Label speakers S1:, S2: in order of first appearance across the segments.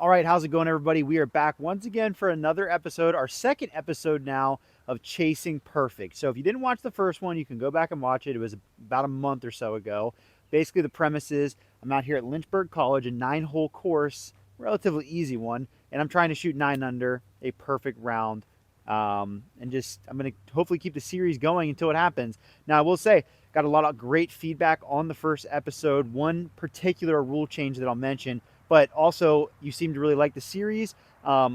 S1: All right, how's it going, everybody? We are back once again for another episode, our second episode now of Chasing Perfect. So if you didn't watch the first one, you can go back and watch it. It was about a month or so ago. Basically, the premise is I'm out here at Lynchburg College, a 9-hole course, relatively easy one, and I'm trying to shoot 9 under, a perfect round. And just, I'm going to hopefully keep the series going until it happens. Now, I will say, got a lot of great feedback on the first episode. One particular rule change that I'll mention, but also you seem to really like the series.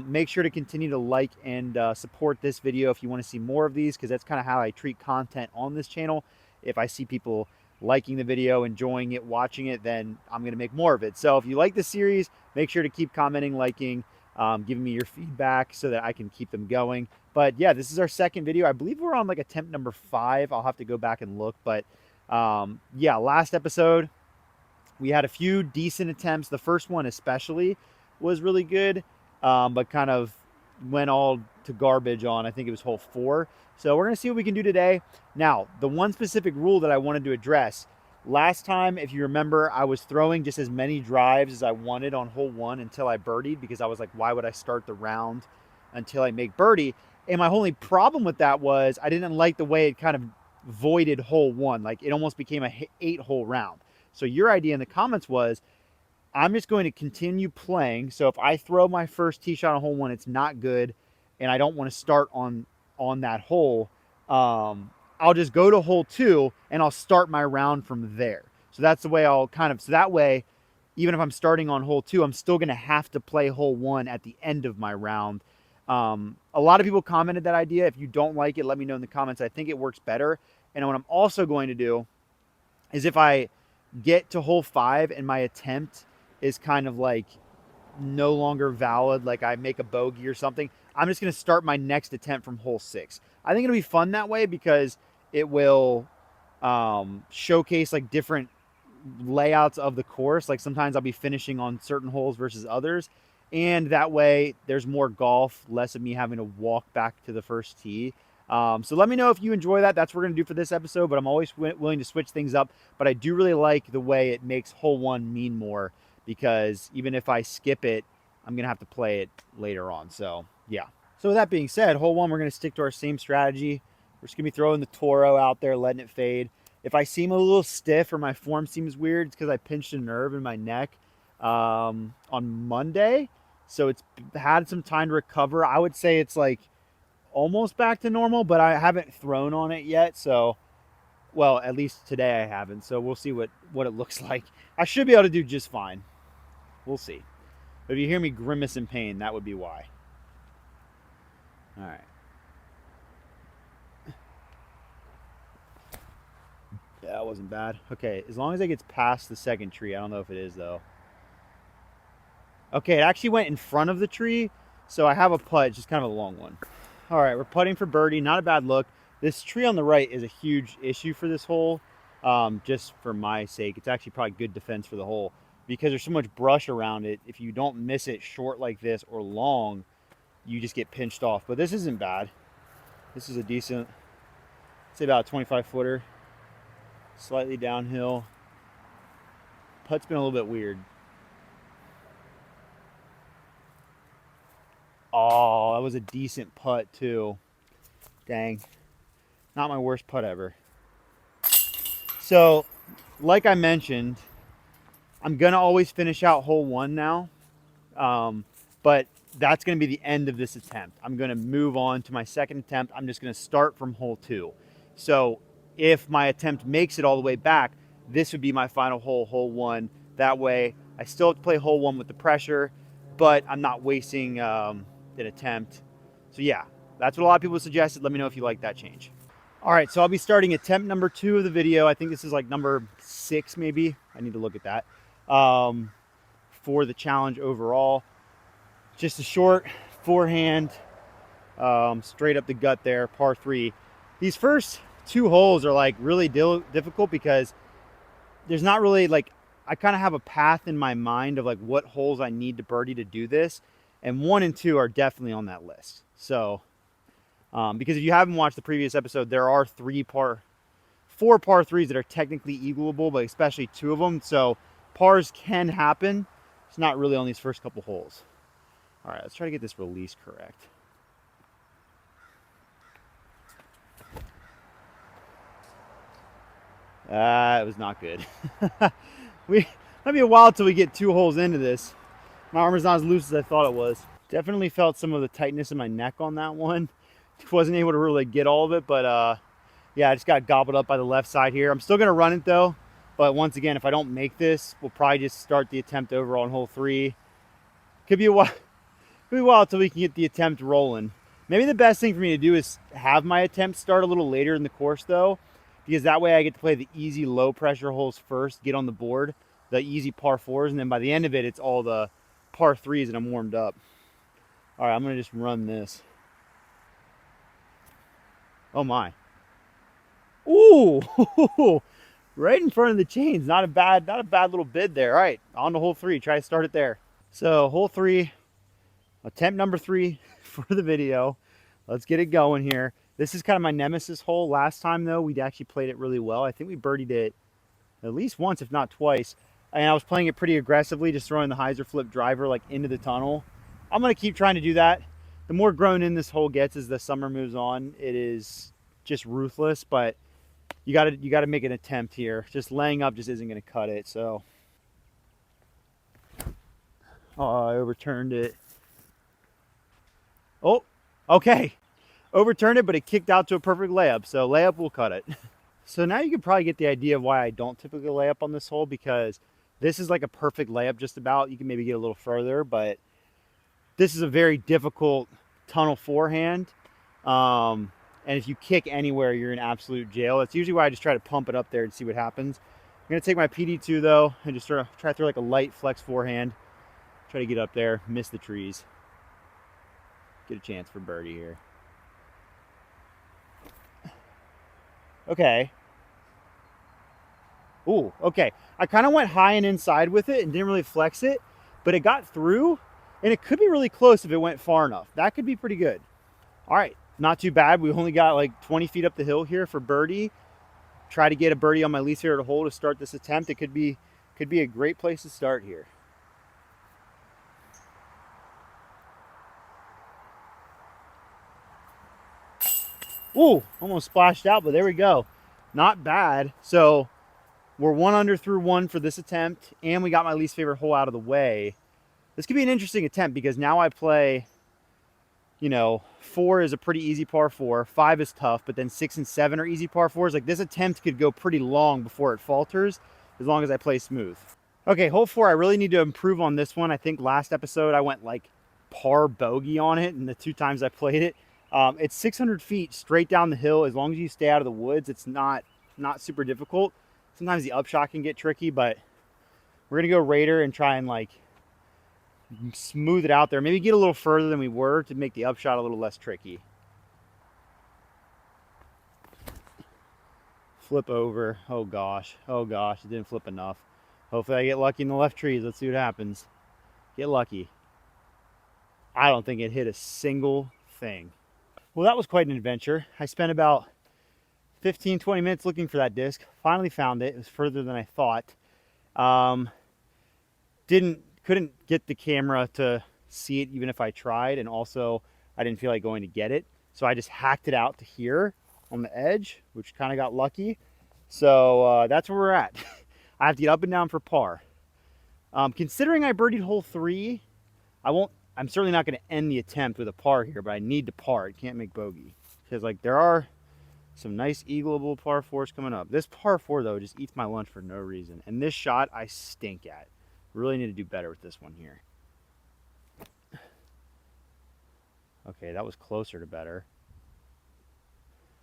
S1: Make sure to continue to like and support this video if you want to see more of these, because that's kind of how I treat content on this channel. If I see people liking the video, enjoying it, watching it, then I'm going to make more of it. So if you like the series, make sure to keep commenting, liking, giving me your feedback so that I can keep them going. But yeah, this is our second video. I believe we're on like attempt number 5. I'll have to go back and look. But yeah, last episode, we had a few decent attempts. The first one especially was really good, but kind of went all to garbage on, I think it was hole 4. So we're going to see what we can do today. Now, the one specific rule that I wanted to address, last time, if you remember, I was throwing just as many drives as I wanted on hole 1 until I birdied, because I was like, why would I start the round until I make birdie? And my only problem with that was I didn't like the way it kind of voided hole 1. Like, it almost became a 8-hole round. So your idea in the comments was, I'm just going to continue playing. So if I throw my first tee shot on hole 1, it's not good, and I don't want to start on that hole, I'll just go to hole 2 and I'll start my round from there. So that's the way I'll kind of, so that way, even if I'm starting on hole 2, I'm still going to have to play hole 1 at the end of my round. A lot of people commented that idea. If you don't like it, let me know in the comments. I think it works better. And what I'm also going to do is, if I get to hole 5 and my attempt is kind of like no longer valid, like I make a bogey or something, I'm just going to start my next attempt from hole 6. I think it'll be fun that way, because it will showcase like different layouts of the course. Like sometimes I'll be finishing on certain holes versus others, and that way there's more golf, less of me having to walk back to the first tee. So let me know if you enjoy that. That's what we're going to do for this episode, but I'm always willing to switch things up. But I do really like the way it makes hole 1 mean more, because even if I skip it, I'm going to have to play it later on. So yeah. So with that being said, hole 1, we're going to stick to our same strategy. We're just going to be throwing the Toro out there, letting it fade. If I seem a little stiff or my form seems weird, it's because I pinched a nerve in my neck on Monday. So it's had some time to recover. I would say it's like almost back to normal, but I haven't thrown on it yet. So, well, at least today I haven't. So we'll see what it looks like. I should be able to do just fine. We'll see. But if you hear me grimace in pain, that would be why. All right. Yeah, that wasn't bad. Okay, as long as it gets past the second tree. I don't know if it is, though. Okay, it actually went in front of the tree, so I have a putt. It's just kind of a long one. All right, we're putting for birdie. Not a bad look. This tree on the right is a huge issue for this hole, just for my sake. It's actually probably good defense for the hole, because there's so much brush around it. If you don't miss it short like this or long, you just get pinched off. But this isn't bad. This is a decent, say about a 25-footer. Slightly downhill. Putt's been a little bit weird. Oh, that was a decent putt too. Dang. Not my worst putt ever. So, like I mentioned, I'm going to always finish out hole 1 now. But that's going to be the end of this attempt. I'm going to move on to my second attempt. I'm just going to start from hole 2. So if my attempt makes it all the way back, this would be my final hole, hole 1. That way I still have to play hole 1 with the pressure, but I'm not wasting an attempt. So yeah, that's what a lot of people suggested. Let me know if you like that change. All right, so I'll be starting attempt number 2 of the video. I think this is like number 6 maybe. I need to look at that. For the challenge overall. Just a short forehand, straight up the gut there, par 3. These first 2 holes are like really difficult, because there's not really like, I kind of have a path in my mind of like what holes I need to birdie to do this. And 1 and 2 are definitely on that list. So, because if you haven't watched the previous episode, there are 4 par 3s that are technically eagleable, but especially 2 of them. So pars can happen. It's not really on these first couple holes. All right, let's try to get this release correct. It was not good. Might be a while till we get 2 holes into this. My arm is not as loose as I thought it was. Definitely felt some of the tightness in my neck on that one. Wasn't able to really get all of it, but yeah, I just got gobbled up by the left side here. I'm still gonna run it though, but once again, if I don't make this, we'll probably just start the attempt over on hole 3. Could be a while until we can get the attempt rolling. Maybe the best thing for me to do is have my attempt start a little later in the course though, because that way I get to play the easy low pressure holes first, get on the board, the easy par 4s, and then by the end of it, it's all the par 3s and I'm warmed up. All right, I'm gonna just run this. Oh my. Ooh, right in front of the chains. Not a bad little bid there. All right, on to hole 3. Try to start it there. So hole 3, attempt number 3 for the video. Let's get it going here. This is kind of my nemesis hole. Last time though, we'd actually played it really well. I think we birdied it at least once, if not twice. And I was playing it pretty aggressively, just throwing the hyzer flip driver like into the tunnel. I'm gonna keep trying to do that. The more grown in this hole gets as the summer moves on, it is just ruthless, but you gotta make an attempt here. Just laying up just isn't gonna cut it. So I overturned it. Oh, okay. Overturned it, but it kicked out to a perfect layup. So layup will cut it. So now you can probably get the idea of why I don't typically lay up on this hole, because this is like a perfect layup just about. You can maybe get a little further, but this is a very difficult tunnel forehand. And if you kick anywhere, you're in absolute jail. That's usually why I just try to pump it up there and see what happens. I'm gonna take my PD2 though and just try to throw like a light flex forehand. Try to get up there, miss the trees. Get a chance for birdie here. Okay. Ooh, okay. I kind of went high and inside with it and didn't really flex it, but it got through, and it could be really close if it went far enough. That could be pretty good. All right, not too bad. We only got like 20 feet up the hill here for birdie. Try to get a birdie on my least favorite hole to start this attempt. It could be a great place to start here. Ooh, almost splashed out, but there we go. Not bad. So we're 1 under through 1 for this attempt, and we got my least favorite hole out of the way. This could be an interesting attempt because now I play, 4 is a pretty easy par 4, 5 is tough, but then 6 and 7 are easy par 4s. Like, this attempt could go pretty long before it falters, as long as I play smooth. Okay, hole 4, I really need to improve on this one. I think last episode I went like par bogey on it, and the 2 times I played it. It's 600 feet straight down the hill. As long as you stay out of the woods, it's not super difficult. Sometimes the upshot can get tricky, but we're gonna go Raider and try and like smooth it out there. Maybe get a little further than we were to make the upshot a little less tricky. Flip over. Oh gosh, it didn't flip enough. Hopefully I get lucky in the left trees. Let's see what happens. Get lucky. I don't think it hit a single thing. Well, that was quite an adventure. I spent about 15-20 minutes looking for that disc. Finally found it. It was further than I thought. Couldn't get the camera to see it even if I tried, and also I didn't feel like going to get it, so I just hacked it out to here on the edge, which kind of got lucky. So that's where we're at. I have to get up and down for par. Considering I birdied hole 3, I'm certainly not going to end the attempt with a par here, but I need to par. I can't make bogey because like there are some nice eagleable par 4s coming up. This par 4 though just eats my lunch for no reason, and this shot I stink at. Really need to do better with this one here. Okay, that was closer to better.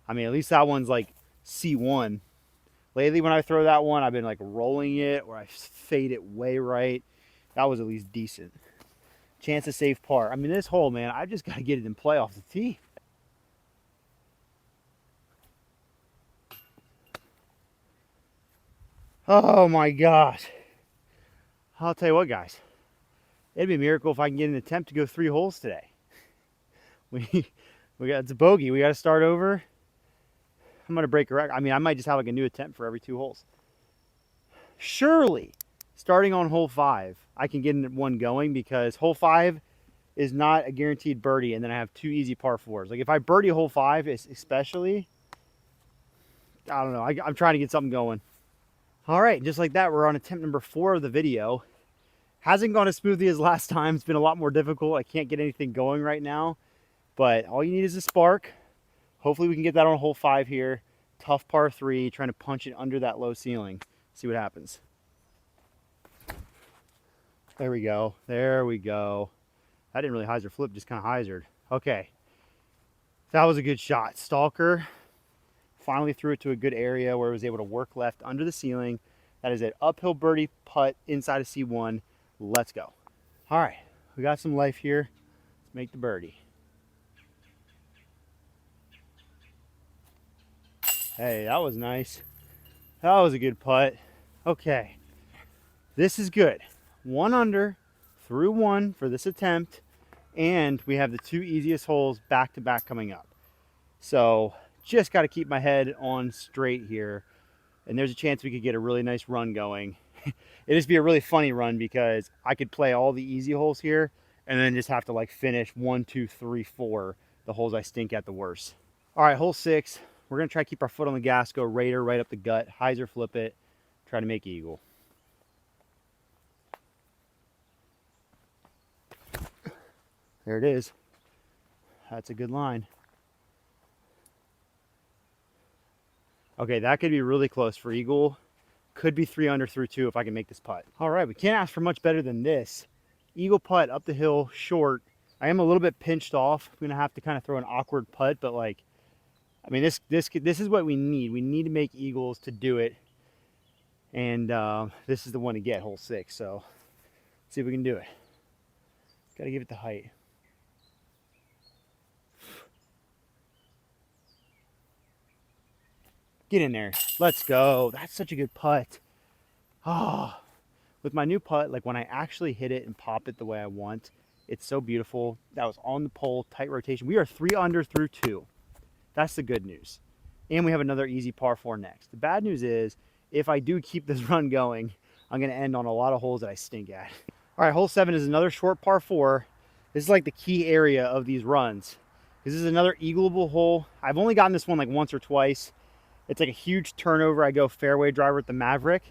S1: I mean, at least that one's like C1. Lately when I throw that one, I've been like rolling it or I fade it way right. That was at least decent. Chance to save par. I mean, this hole, man, I just got to get it in play off the tee. Oh my gosh. I'll tell you what, guys. It'd be a miracle if I can get an attempt to go 3 holes today. It's a bogey. We got to start over. I'm going to break a record. I mean, I might just have like a new attempt for every 2 holes. Surely, starting on hole 5, I can get one going because hole 5 is not a guaranteed birdie, and then I have 2 easy par 4s. Like if I birdie hole 5, especially, I don't know. I'm trying to get something going. All right, just like that, we're on attempt number 4 of the video. Hasn't gone as smoothly as last time. It's been a lot more difficult. I can't get anything going right now, but all you need is a spark. Hopefully we can get that on hole 5 here. Tough par 3, trying to punch it under that low ceiling. See what happens. There we go. There we go. I didn't really hyzer flip, just kind of hyzered. Okay. That was a good shot. Stalker finally threw it to a good area where it was able to work left under the ceiling. That is an uphill birdie putt inside of C1. Let's go. All right. We got some life here. Let's make the birdie. Hey, that was nice. That was a good putt. Okay. This is good. 1 under through 1 for this attempt, and we have the 2 easiest holes back to back coming up. So just got to keep my head on straight here, and there's a chance we could get a really nice run going. It'd just be a really funny run because I could play all the easy holes here and then just have to like finish 1, 2, 3, 4, the holes I stink at the worst. All right, hole 6. We're gonna try to keep our foot on the gas, go Raider right up the gut, hyzer flip it, try to make eagle. There it is. That's a good line. Okay, that could be really close for eagle. Could be 3 under through 2 if I can make this putt. All right, we can't ask for much better than this. Eagle putt up the hill, short. I am a little bit pinched off. I'm gonna have to kind of throw an awkward putt, but like, I mean, this is what we need. We need to make eagles to do it, and this is the one to get, hole 6. So let's see if we can do it. Got to give it the height. Get in there. Let's go. That's such a good putt. Ah, with my new putt, like when I actually hit it and pop it the way I want, it's so beautiful. That was on the pole, tight rotation. We are 3 under through 2. That's the good news. And we have another easy par 4 next. The bad news is, if I do keep this run going, I'm going to end on a lot of holes that I stink at. All right, hole 7 is another short par 4. This is like the key area of these runs. This is another eagleable hole. I've only gotten this one like once or twice. It's like a huge turnover. I go fairway driver with the Maverick.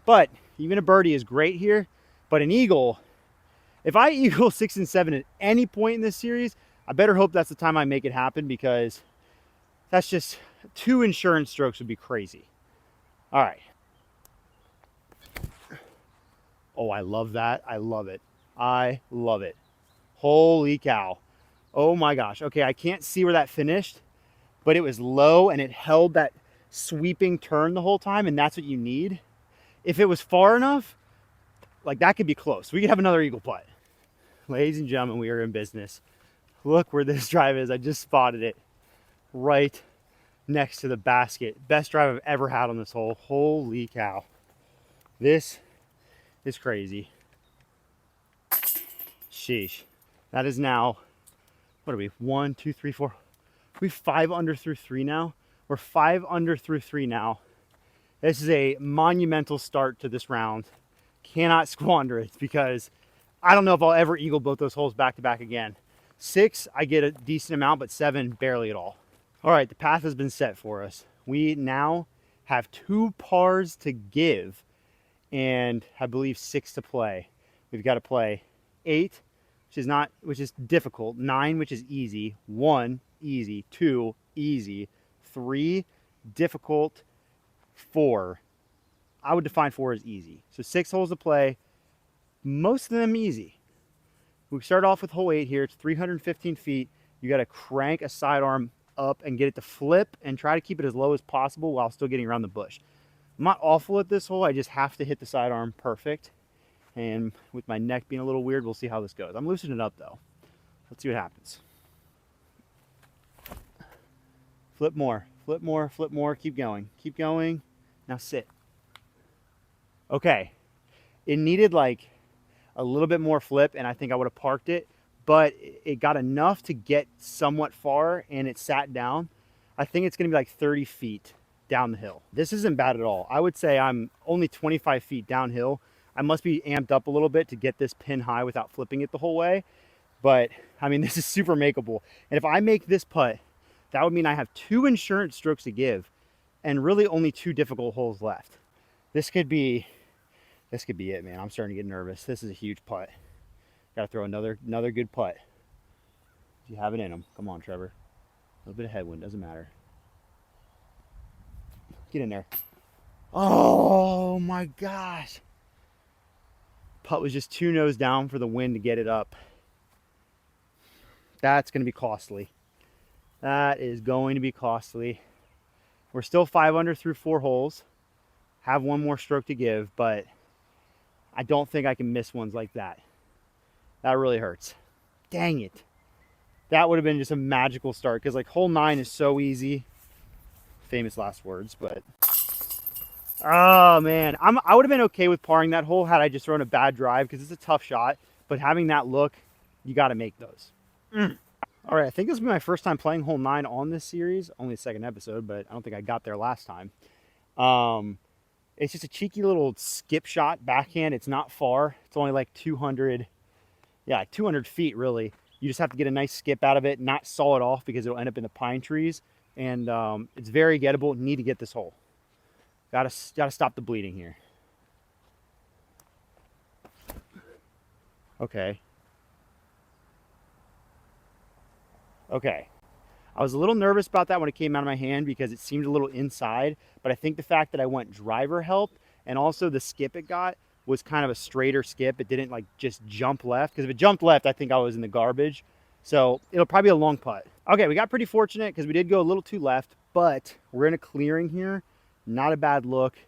S1: But even a birdie is great here. But an eagle, if I eagle 6 and 7 at any point in this series, I better hope that's the time I make it happen, because that's just 2 insurance strokes would be crazy. All right. Oh, I love that. I love it. I love it. Holy cow. Oh my gosh. Okay, I can't see where that finished, but it was low and it held that sweeping turn the whole time, and that's what you need. If it was far enough, like that could be close. We could have another eagle putt. Ladies and gentlemen, we are in business. Look where this drive is. I just spotted it right next to the basket. Best drive I've ever had on this hole. Holy cow. This is crazy. Sheesh. That is now, what are we? 1, 2, 3, 4. We're 5 under through 3 now. We're 5 under through 3 now. This is a monumental start to this round. Cannot squander it, because I don't know if I'll ever eagle both those holes back to back again. 6, I get a decent amount, but 7, barely at all. All right, the path has been set for us. We now have 2 pars to give, and I believe 6 to play. We've got to play 8, which is difficult, 9, which is easy, 1, easy, 2, easy, 3, difficult, 4. I would define 4 as easy. So 6 holes to play, most of them easy. We start off with hole 8 here. It's 315 feet. You got to crank a sidearm up and get it to flip and try to keep it as low as possible while still getting around the bush. I'm not awful at this hole. I just have to hit the sidearm perfect. And with my neck being a little weird, we'll see how this goes. I'm loosening it up though. Let's see what happens. Flip more, flip more, flip more. Keep going, keep going. Now sit. Okay, it needed like a little bit more flip, and I think I would have parked it, but it got enough to get somewhat far, and it sat down. I think it's gonna be like 30 feet down the hill. This isn't bad at all. I would say I'm only 25 feet downhill. I must be amped up a little bit to get this pin high without flipping it the whole way, But I mean, this is super makeable. And if I make this putt, that would mean I have 2 insurance strokes to give and really only 2 difficult holes left. This could be it, man. I'm starting to get nervous. This is a huge putt. Got to throw another good putt. If you have it in them. Come on, Trevor. A little bit of headwind, doesn't matter. Get in there. Oh my gosh. Putt was just 2 nose down for the wind to get it up. That's going to be costly. That is going to be costly. We're still 5 under through 4 holes. Have 1 more stroke to give, but I don't think I can miss ones like that. That really hurts. Dang it. That would have been just a magical start, because like hole 9 is so easy. Famous last words, but oh man, I would have been okay with parring that hole had I just thrown a bad drive, because it's a tough shot. But having that look, you got to make those. All right, I think this will be my first time playing hole 9 on this series. Only the 2nd episode, but I don't think I got there last time. It's just a cheeky little skip shot backhand. It's not far. It's only like 200 feet really. You just have to get a nice skip out of it, not saw it off because it'll end up in the pine trees. And it's very gettable. Need to get this hole. Gotta stop the bleeding here. Okay. I was a little nervous about that when it came out of my hand because it seemed a little inside, but I think the fact that I went driver helped, and also the skip it got was kind of a straighter skip. It didn't like just jump left, because if it jumped left, I think I was in the garbage. So it'll probably be a long putt. Okay, we got pretty fortunate because we did go a little too left, but we're in a clearing here. Not a bad look,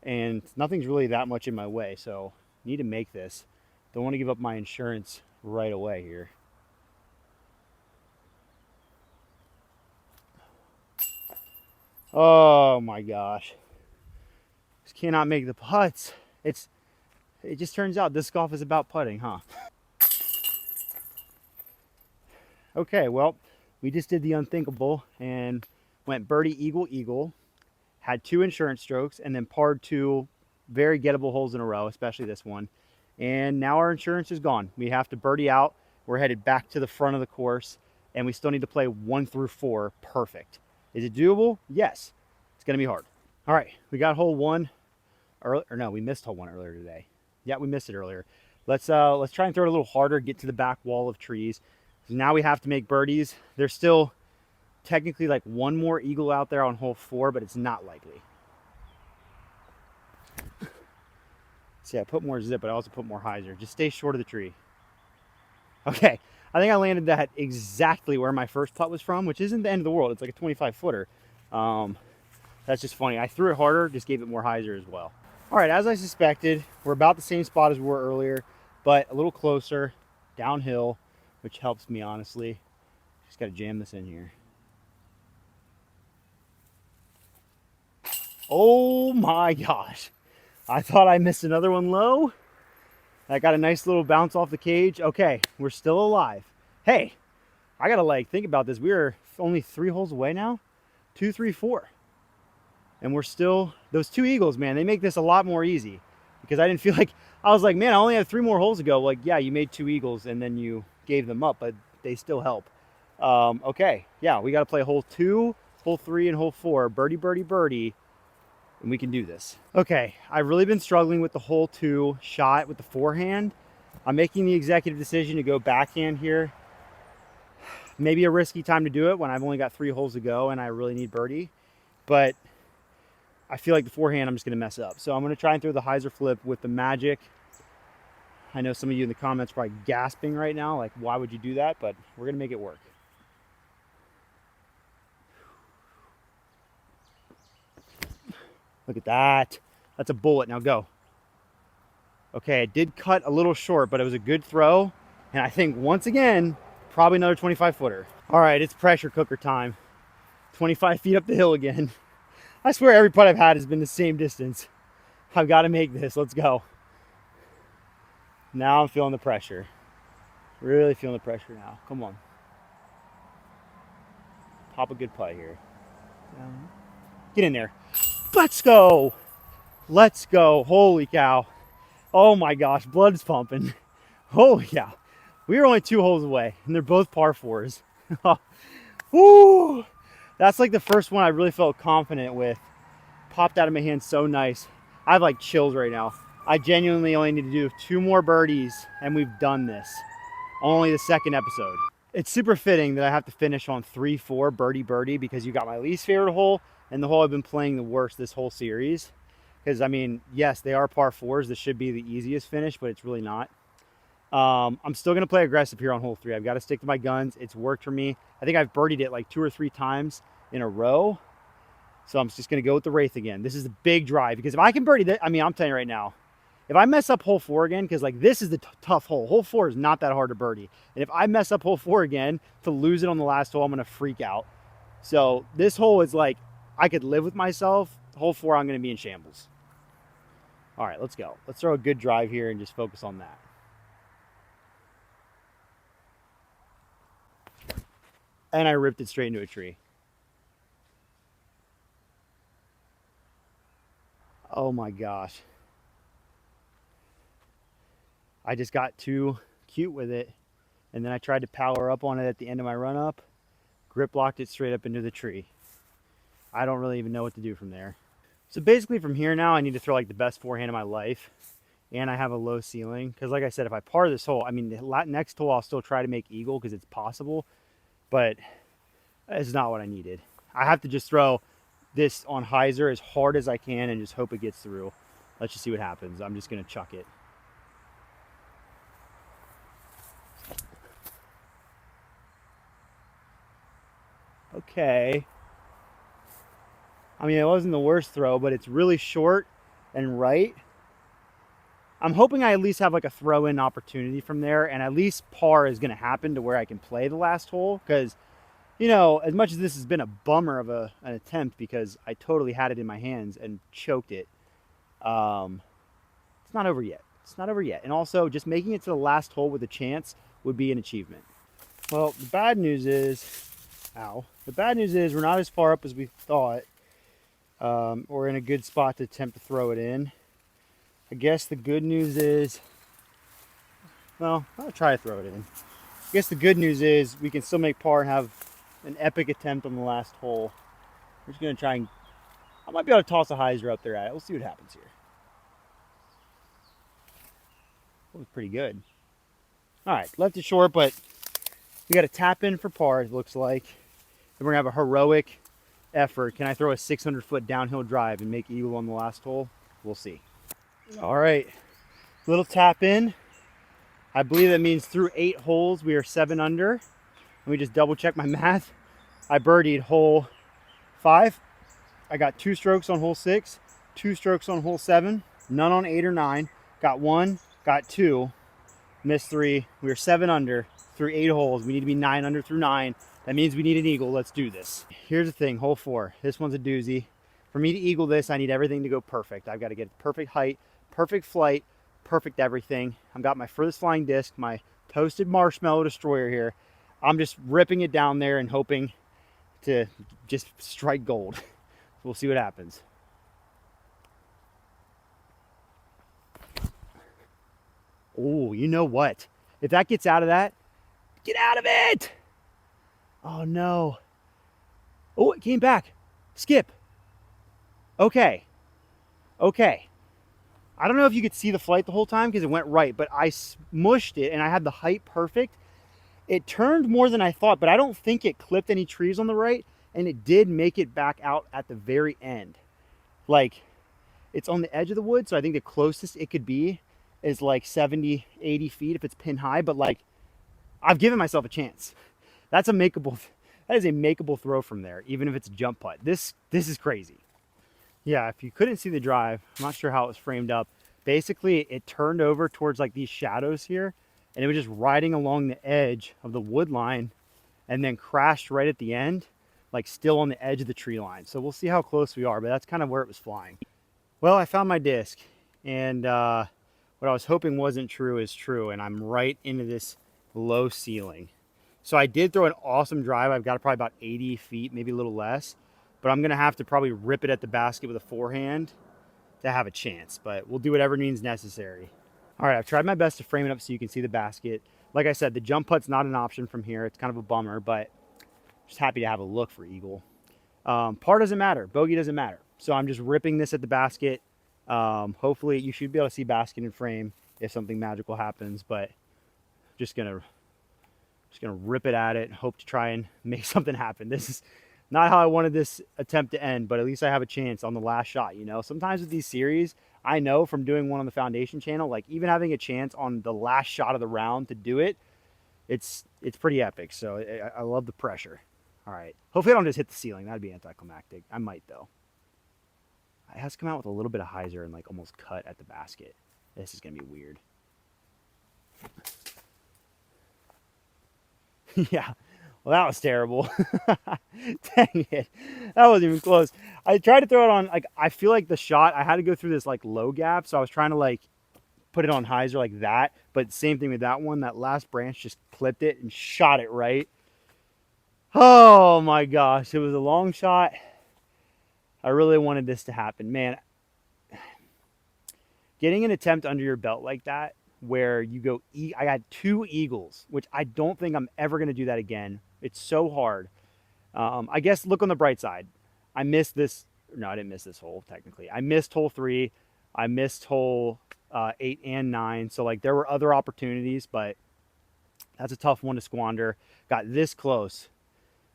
S1: and nothing's really that much in my way, so need to make this. Don't want to give up my insurance right away here. Oh my gosh. Just cannot make the putts. It just turns out disc golf is about putting, huh? Okay, well, we just did the unthinkable and went birdie, eagle, eagle, had 2 insurance strokes, and then parred 2 very gettable holes in a row, especially this one. And now our insurance is gone. We have to birdie out. We're headed back to the front of the course, and we still need to play 1 through 4 perfect. Is it doable? Yes. It's going to be hard. All right, we got hole 1. We missed hole 1 earlier today. Yeah, we missed it earlier. Let's try and throw it a little harder, get to the back wall of trees. So now we have to make birdies. There's still technically like 1 more eagle out there on hole 4, but it's not likely. See, I put more zip, but I also put more hyzer. Just stay short of the tree. Okay, I think I landed that exactly where my first putt was from, which isn't the end of the world. It's like a 25-footer. That's just funny. I threw it harder, just gave it more hyzer as well. All right, as I suspected, we're about the same spot as we were earlier, but a little closer, downhill, which helps me, honestly. Just got to jam this in here. Oh my gosh. I thought I missed another one low. I got a nice little bounce off the cage. Okay, we're still alive. Hey, I got to think about this. We're only 3 holes away now. 2, 3, 4. And we're still, those 2 eagles, man, they make this a lot more easy, because I didn't feel like, I was like, man, I only have 3 more holes to go. Like, yeah, you made 2 eagles and then you gave them up, but they still help. Okay, yeah, we got to play hole 2, hole 3, and hole 4. Birdie, birdie, birdie. And we can do this. Okay, I've really been struggling with the hole 2 shot with the forehand. I'm making the executive decision to go backhand here. Maybe a risky time to do it when I've only got 3 holes to go and I really need birdie. But I feel like the forehand I'm just gonna mess up. So I'm gonna try and throw the hyzer flip with the Magic. I know some of you in the comments are probably gasping right now, like, why would you do that? But we're gonna make it work. Look at that. That's a bullet. Now go. Okay, it did cut a little short, but it was a good throw. And I think, once again, probably another 25-footer. All right, it's pressure cooker time. 25 feet up the hill again. I swear every putt I've had has been the same distance. I've got to make this. Let's go. Now I'm feeling the pressure. Really feeling the pressure now. Come on. Pop a good putt here. Get in there. Let's go. Let's go. Holy cow. Oh my gosh, blood's pumping. Holy cow. We were only 2 holes away, and they're both par 4s. Woo! That's like the first one I really felt confident with. Popped out of my hand so nice. I have like chills right now. I genuinely only need to do 2 more birdies, and we've done this. Only the second episode. It's super fitting that I have to finish on 3-4 birdie because you got my least favorite hole and the hole I've been playing the worst this whole series. Because I mean, yes, they are par 4s. This should be the easiest finish, but it's really not. I'm still gonna play aggressive here on hole 3. I've got to stick to my guns. It's worked for me. I think I've birdied it like 2 or 3 times in a row. So I'm just gonna go with the Wraith again. This is a big drive because if I can birdie that, I mean, I'm telling you right now, if I mess up hole 4 again, because like this is the tough hole. Hole 4 is not that hard to birdie. And if I mess up hole 4 again to lose it on the last hole, I'm gonna freak out. So this hole is like, I could live with myself. Hole 4, I'm gonna be in shambles. All right, let's go. Let's throw a good drive here and just focus on that. And I ripped it straight into a tree. Oh my gosh. I just got too cute with it. And then I tried to power up on it at the end of my run up. Grip locked it straight up into the tree. I don't really even know what to do from there. So basically from here now, I need to throw like the best forehand of my life. And I have a low ceiling. Because like I said, if I par this hole, I mean, the next hole I'll still try to make eagle because it's possible. But it's not what I needed. I have to just throw this on hyzer as hard as I can and just hope it gets through. Let's just see what happens. I'm just going to chuck it. Okay. I mean, it wasn't the worst throw, but it's really short and right. I'm hoping I at least have like a throw-in opportunity from there, and at least par is going to happen to where I can play the last hole. Because, you know, as much as this has been a bummer of an attempt because I totally had it in my hands and choked it, it's not over yet. It's not over yet. And also, just making it to the last hole with a chance would be an achievement. Well, the bad news is, the bad news is we're not as far up as we thought. We're in a good spot to attempt to throw it in. I guess the good news is, well, I'll try to throw it in. I guess the good news is we can still make par and have an epic attempt on the last hole. We're just going to try and, I might be able to toss a hyzer up there at it. We'll see what happens here. That was pretty good. All right, left it short, but we got a tap in for par, it looks like. And we're going to have a heroic effort. Can I throw a 600-foot downhill drive and make eagle on the last hole? We'll see. All right, little tap in. I believe that means through 8 holes, we are 7 under. Let me just double check my math. I birdied hole 5. I got 2 strokes on hole 6, 2 strokes on hole 7, none on 8 or 9. Got 1, got 2, missed 3. We are 7 under through 8 holes. We need to be 9 under through 9. That means we need an eagle. Let's do this. Here's the thing, hole 4. This one's a doozy. For me to eagle this, I need everything to go perfect. I've got to get perfect height, perfect flight, perfect everything. I've got my furthest flying disc, my toasted marshmallow destroyer here. I'm just ripping it down there and hoping to just strike gold. We'll see what happens. Oh, you know what? If that gets out of that, get out of it! Oh no. Oh, it came back. Skip. Okay. Okay. I don't know if you could see the flight the whole time because it went right, but I smushed it and I had the height perfect. It turned more than I thought, but I don't think it clipped any trees on the right, and it did make it back out at the very end. Like, it's on the edge of the wood, so I think the closest it could be is like 70, 80 feet if it's pin high, but like, I've given myself a chance. That is a makeable throw from there, even if it's a jump putt. This is crazy. Yeah, if you couldn't see the drive, I'm not sure how it was framed up. Basically, it turned over towards like these shadows here, and it was just riding along the edge of the wood line and then crashed right at the end, like still on the edge of the tree line. So we'll see how close we are, but that's kind of where it was flying. Well, I found my disc, and what I was hoping wasn't true is true, and I'm right into this low ceiling. So I did throw an awesome drive. I've got probably about 80 feet, maybe a little less, but I'm gonna have to probably rip it at the basket with a forehand to have a chance, but we'll do whatever means necessary. All right, I've tried my best to frame it up so you can see the basket. Like I said, the jump putt's not an option from here. It's kind of a bummer, but just happy to have a look for eagle. Par doesn't matter. Bogey doesn't matter. So I'm just ripping this at the basket. Hopefully you should be able to see basket and frame if something magical happens, but just gonna rip it at it and hope to try and make something happen. This is not how I wanted this attempt to end, but at least I have a chance on the last shot. You know, sometimes with these series, I know from doing one on the Foundation channel, like even having a chance on the last shot of the round to do it, it's pretty epic. So I love the pressure. All right, hopefully I don't just hit the ceiling. That'd be anticlimactic. I might though. It has to come out with a little bit of hyzer and like almost cut at the basket. This is gonna be weird. Yeah. Well, that was terrible. Dang it. That wasn't even close. I tried to throw it on, like, I feel like the shot, I had to go through this, like, low gap. So I was trying to, like, put it on hyzer like that. But same thing with that one. That last branch just clipped it and shot it right. Oh, my gosh. It was a long shot. I really wanted this to happen. Man, getting an attempt under your belt like that, where you go, I got 2 eagles, which I don't think I'm ever going to do that again. It's so hard. I guess look on the bright side. I missed this. No, I didn't miss this hole, technically. I missed hole 3. I missed hole 8 and 9. So, like, there were other opportunities, but that's a tough one to squander. Got this close.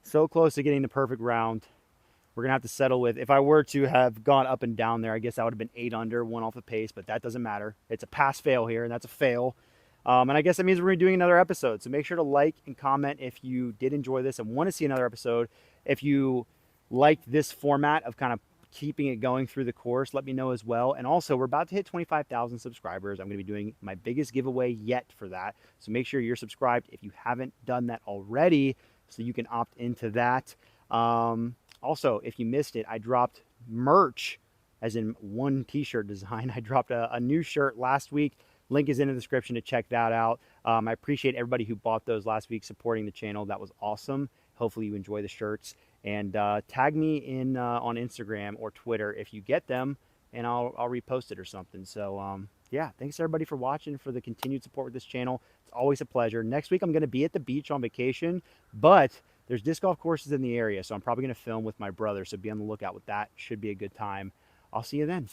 S1: So close to getting the perfect round. We're going to have to settle with, if I were to have gone up and down there, I guess that would have been 8 under, 1 off the pace, but that doesn't matter. It's a pass-fail here, and that's a fail. And I guess that means we're doing another episode. So make sure to like and comment if you did enjoy this and want to see another episode. If you liked this format of kind of keeping it going through the course, let me know as well. And also, we're about to hit 25,000 subscribers. I'm going to be doing my biggest giveaway yet for that. So make sure you're subscribed if you haven't done that already, so you can opt into that. Also, if you missed it, I dropped merch, as in one t-shirt design. I dropped a new shirt last week. Link is in the description to check that out. I appreciate everybody who bought those last week, supporting the channel. That was awesome. Hopefully you enjoy the shirts. And tag me in on Instagram or Twitter if you get them, and I'll repost it or something. So yeah, thanks everybody for watching, for the continued support with this channel. It's always a pleasure. Next week I'm going to be at the beach on vacation, but there's disc golf courses in the area, so I'm probably going to film with my brother, so be on the lookout with that. Should be a good time. I'll see you then.